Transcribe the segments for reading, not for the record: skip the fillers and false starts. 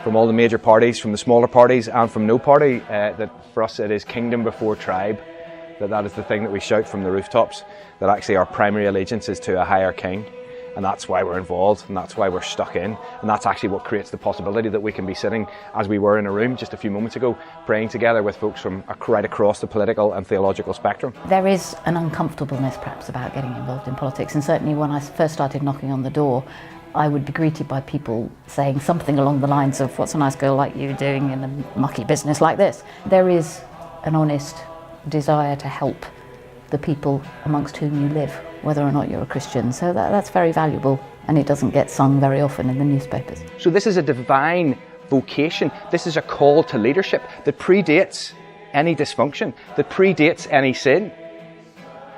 from all the major parties, from the smaller parties and from no party, that for us it is kingdom before tribe, that is the thing that we shout from the rooftops, that actually our primary allegiance is to a higher king, and that's why we're involved, and that's why we're stuck in, and that's actually what creates the possibility that we can be sitting, as we were in a room just a few moments ago, praying together with folks from right across the political and theological spectrum. There is an uncomfortableness perhaps about getting involved in politics, and certainly when I first started knocking on the door, I would be greeted by people saying something along the lines of, "What's a nice girl like you doing in a mucky business like this?" There is an honest desire to help the people amongst whom you live, whether or not you're a Christian. So that's very valuable, and it doesn't get sung very often in the newspapers. So this is a divine vocation. This is a call to leadership that predates any dysfunction, that predates any sin.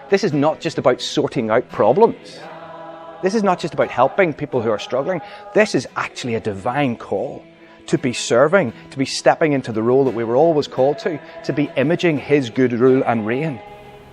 This is not just about sorting out problems. This is not just about helping people who are struggling. This is actually a divine call to be serving, to be stepping into the role that we were always called to be imaging His good rule and reign.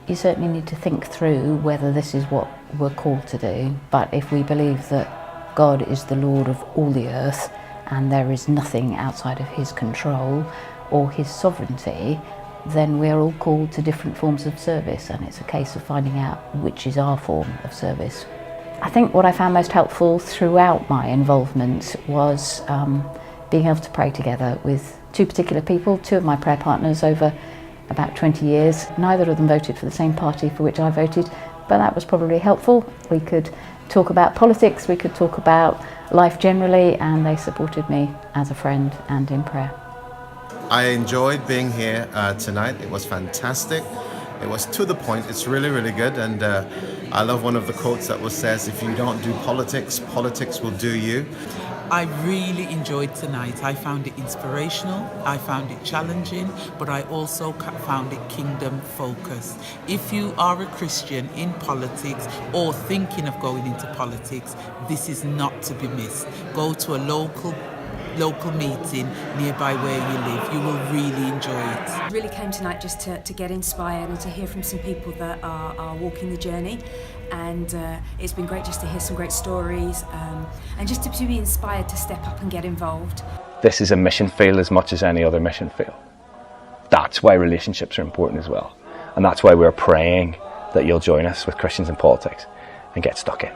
You certainly need to think through whether this is what we're called to do, but if we believe that God is the Lord of all the earth and there is nothing outside of His control or His sovereignty, then we're all called to different forms of service, and it's a case of finding out which is our form of service. I think what I found most helpful throughout my involvement was being able to pray together with two particular people, two of my prayer partners over about 20 years. Neither of them voted for the same party for which I voted, but that was probably helpful. We could talk about politics, we could talk about life generally, and they supported me as a friend and in prayer. I enjoyed being here tonight. It was fantastic. It was to the point. It's really, really good. And I love one of the quotes that says, "If you don't do politics, politics will do you." I really enjoyed tonight. I found it inspirational, I found it challenging, but I also found it kingdom focused. If you are a Christian in politics or thinking of going into politics, this is not to be missed. Go to a local meeting nearby where you live. You will really enjoy it. I really came tonight just to get inspired and to hear from some people that are walking the journey, and it's been great just to hear some great stories and just to be inspired to step up and get involved. This is a mission field as much as any other mission field. That's why relationships are important as well, and that's why we're praying that you'll join us with Christians in Politics and get stuck in.